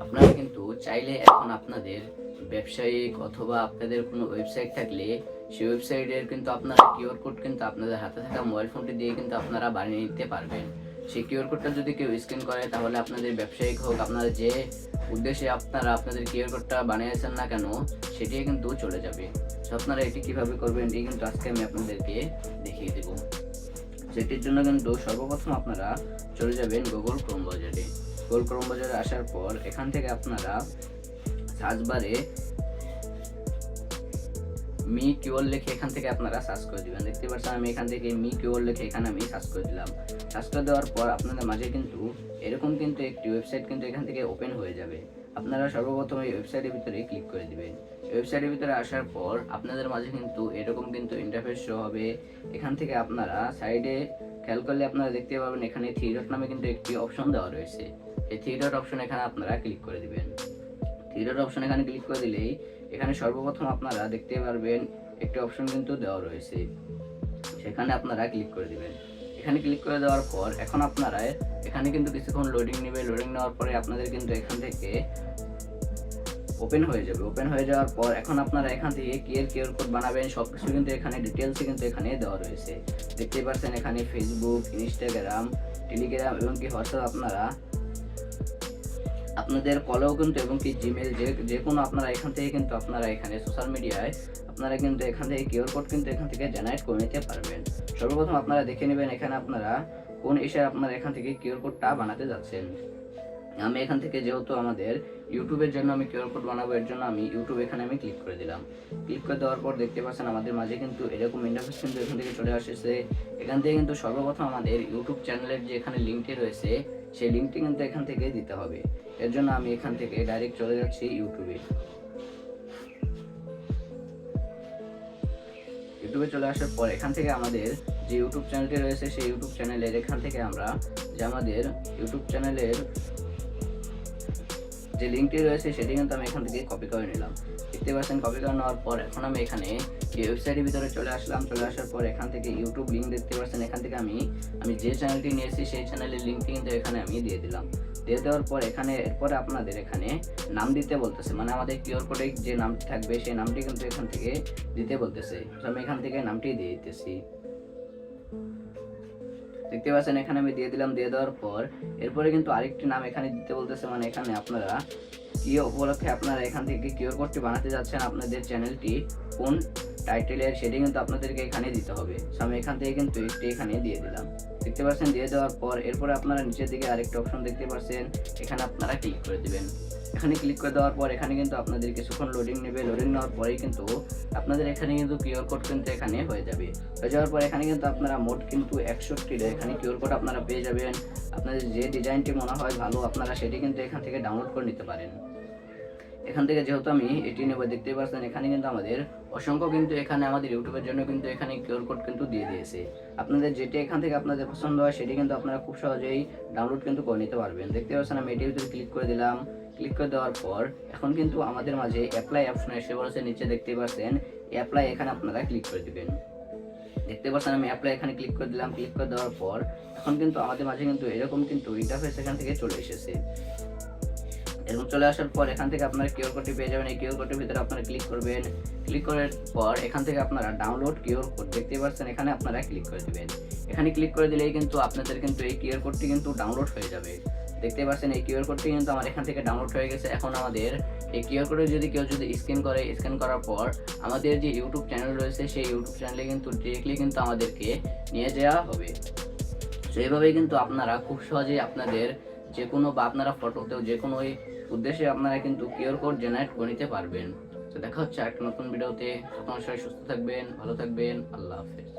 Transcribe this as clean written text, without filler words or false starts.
আপনারা কিন্তু চাইলে এখন আপনাদের ব্যবসায়িক অথবা আপনাদের কোনো ওয়েবসাইট থাকলে সেই ওয়েবসাইটের কিন্তু আপনারা কিউআর কোড কিন্তু আপনাদের হাতে থাকা মোবাইল ফোনটি দিয়ে কিন্তু আপনারা বানিয়ে নিতে পারবেন। সেই কিউআর কোডটা যদি কেউ স্ক্যান করে তাহলে আপনাদের ব্যবসায়িক হোক, আপনারা যে উদ্দেশ্যে আপনারা আপনাদের কিউআর কোডটা বানিয়েছেন না কেন সেটি কিন্তু চলে যাবে। তো আপনারা এটি কিভাবে করবেন এটি কিন্তু আজকে আমি আপনাদেরকে দেখিয়ে দেব। সেটির জন্য কিন্তু সর্বপ্রথম আপনারা চলে যাবেন গুগল ক্রোম বাজারে। গুগল ক্রোম বাজারে আসার পর এখান থেকে আপনারা সার্চ বারে মি কিউআর লিখে এখান থেকে আপনারা সার্চ করে দিবেন। দেখতে পাচ্ছেন আমি এখান থেকে মি কিউআর লিখে এখানে আমি সার্চ করে দিলাম। সার্চ করে দেওয়ার পর আপনাদের মাঝে কিন্তু এরকম কিন্তু একটি ওয়েবসাইট কিন্তু এখান থেকে ওপেন হয়ে যাবে। আপনারা সর্বপ্রথম এই ওয়েবসাইটের ভিতরে ক্লিক করে দিবেন। ওয়েবসাইটের ভিতরে আসার পর আপনাদের মাঝে কিন্তু এরকম কিন্তু ইন্টারফেস শো হবে। এখান থেকে আপনারা সাইডে খেয়াল করলে আপনারা দেখতে পাবেন এখানে থ্রি ডট নামে কিন্তু একটি অপশন দেওয়া রয়েছে। এই থ্রি ডট অপশন এখানে আপনারা ক্লিক করে দিবেন। থ্রি ডট অপশন এখানে ক্লিক করে দিলেই এখানে সর্বপ্রথম আপনারা দেখতে পারবেন একটি অপশন কিন্তু দেওয়া রয়েছে, সেখানে আপনারা ক্লিক করে দিবেন। এখানে ক্লিক করে দেওয়ার পর এখন আপনারা এখানে কিন্তু কিছুক্ষণ লোডিং নেবে। লোডিং নেওয়ার পরে আপনাদের কিন্তু এখান থেকে ওপেন হয়ে যাবে। ওপেন হয়ে যাওয়ার পর এখন আপনারা এখান থেকে কিউআর কোড বানাবেন সবকিছু কিন্তু এখানে ডিটেলসে কিন্তু এখানে দেওয়া রয়েছে। দেখতেই পাচ্ছেন এখানে ফেসবুক, ইনস্টাগ্রাম, টেলিগ্রাম এবং কি হোয়াটসঅ্যাপ আপনারা আপনাদের কলেও কিন্তু এবং কি জিমেল যে কোনো আপনারা এখান থেকে কিন্তু আপনারা এখানে সোশ্যাল মিডিয়ায় আপনারা কিন্তু এখান থেকে কিউআর কোড কিন্তু এখান থেকে জেনারেট করে নিতে পারবেন। সর্বপ্রথম আপনারা দেখে নেবেন এখানে আপনারা কোন ইস্যুতে আপনারা এখান থেকে কিউআর কোডটা বানাতে যাচ্ছেন। আমি এখান থেকে যেহেতু আমাদের ইউটিউবের জন্য আমি কিউআর কোড বানাবো, এর জন্য আমি ইউটিউব এখানে আমি ক্লিক করে দিলাম। ক্লিক করে দেওয়ার পর দেখতে পাচ্ছেন আমাদের মাঝে কিন্তু এরকম ইন্টারফেস কিন্তু এখান থেকে চলে আসছে। এখান থেকে কিন্তু সর্বপ্রথম আমাদের ইউটিউব চ্যানেলের যে এখানে লিঙ্কটি রয়েছে সেই লিঙ্কটি কিন্তু এখান থেকে দিতে হবে। এর জন্য আমি এখান থেকে ডাইরেক্ট চলে যাচ্ছি ইউটিউবে। ইউটিউবে চলে আসার পর এখান থেকে আমাদের যে ইউটিউব চ্যানেলটি রয়েছে সেই ইউটিউব চ্যানেলের এখান থেকে আমরা যে আমাদের ইউটিউব চ্যানেলের যে লিঙ্কটি রয়েছে সেটি কিন্তু আমি এখান থেকে কপি করে নিলাম। দেখতে পাচ্ছেন কপি করে নেওয়ার পর এখন আমি এখানে এই ওয়েবসাইটের ভিতরে চলে আসলাম। চলে আসার পর এখান থেকে ইউটিউব লিঙ্ক দেখতে পাচ্ছেন এখান থেকে আমি যে চ্যানেলটি নিয়েছি সেই চ্যানেলের লিঙ্কটি কিন্তু এখানে আমি দিয়ে দিলাম। দিয়ে দেওয়ার পর এখানে এরপরে আপনাদের এখানে নাম দিতে বলতেছে, মানে আমাদের কিউআর কোডে যে নামটি থাকবে সেই নামটি কিন্তু এখান থেকে দিতে বলতেছে। আমি এখান থেকে নামটি দিয়ে দিতেছি। দেখতে পাচ্ছেন এখানে আমি দিয়ে দিলাম। দিয়ে দেওয়ার পর এরপরে কিন্তু আরেকটি নাম এখানে দিতে বলতেছে, মানে এখানে আপনারা কি উপলক্ষে আপনারা এখান থেকে কিউআর কোডটি বানাতে যাচ্ছেন, আপনাদের চ্যানেলটি কোন টাইটেলের সেটি কিন্তু আপনাদেরকে এখানে দিতে হবে। আমি এখান থেকে কিন্তু এটি এখানে দিয়ে দিলাম। দেখতে পাচ্ছেন দিয়ে দেওয়ার পর এরপরে আপনারা নিচের দিকে আরেকটা অপশন দেখতে পাচ্ছেন, এখানে আপনারা ক্লিক করে দিবেন। এখানে ক্লিক করে দেওয়ার পর এখানে কিন্তু আপনাদের কিছুক্ষণ লোডিং নেবে। লোডিং নেওয়ার পরেই কিন্তু আপনাদের এখানে কিন্তু কিউআর কোড কিন্তু এখানে হয়ে যাবে। হয়ে যাওয়ার পর এখানে কিন্তু আপনারা মোট কিন্তু 61টা এখানে কিউআর কোড আপনারা পেয়ে যাবেন। আপনাদের যে ডিজাইনটি মনে হয় ভালো আপনারা সেটি কিন্তু এখান থেকে ডাউনলোড করে নিতে পারেন। এখান থেকে যেহেতু আমি এটি নেব, দেখতেই পাচ্ছেন এখানে কিন্তু আমাদের অসংখ্য কিন্তু এখানে আমাদের ইউটিউবের জন্য কিন্তু এখানে কিউআর কোড কিন্তু দিয়ে দিয়েছে। আপনাদের যেটি এখান থেকে আপনাদের পছন্দ হয় সেটি কিন্তু আপনারা খুব সহজেই ডাউনলোড কিন্তু করে নিতে পারবেন। দেখতে পাচ্ছেন আমি এটির ভিতরে ক্লিক করে দিলাম। ক্লিক করে দেওয়ার পর এখন কিন্তু আমাদের মাঝে অ্যাপ্লাই অপশন এসে বলেছে, নিচে দেখতেই পাচ্ছেন অ্যাপ্লাই, এখানে আপনারা ক্লিক করে দিবেন। দেখতে পাচ্ছেন আমি অ্যাপ্লাই এখানে ক্লিক করে দিলাম। ক্লিক করে দেওয়ার পর এখন কিন্তু আমাদের মাঝে কিন্তু এরকম কিন্তু ইন্টারফেস এখান থেকে চলে এসেছে। এরকম চলে আসার পর এখান থেকে আপনারা কিউআর কোডটি পেয়ে যাবেন। এই কিউআর কোডের ভিতরে আপনারা ক্লিক করবেন। ক্লিক করার পর এখান থেকে আপনারা ডাউনলোড কিউআর কোড দেখতে পাচ্ছেন এখানে আপনারা ক্লিক করে দিবেন। এখানে ক্লিক করে দিলেই কিন্তু আপনাদের কিন্তু এই কিউআর কোডটি কিন্তু ডাউনলোড হয়ে যাবে। দেখতে পাচ্ছেন এই কিউআর কোডটি কিন্তু আমার এখান থেকে ডাউনলোড হয়ে গেছে। এখন আমাদের এই কিউআর কোডে যদি কেউ স্ক্যান করে, স্ক্যান করার পর আমাদের যে ইউটিউব চ্যানেল রয়েছে সেই ইউটিউব চ্যানেলে কিন্তু ডিরেক্টলি কিন্তু আমাদেরকে নিয়ে যাওয়া হবে। তো এইভাবেই কিন্তু আপনারা খুব সহজেই আপনাদের যে কোনো বা আপনারা ফটোতেও যে কোনো উদ্দেশ্যে আপনারা কিন্তু কিউআর কোড জেনারেট করে নিতে পারবেন। তো দেখা হচ্ছে একটা নতুন ভিডিওতে। তখন সবাই সুস্থ থাকবেন, ভালো থাকবেন। আল্লাহ হাফেজ।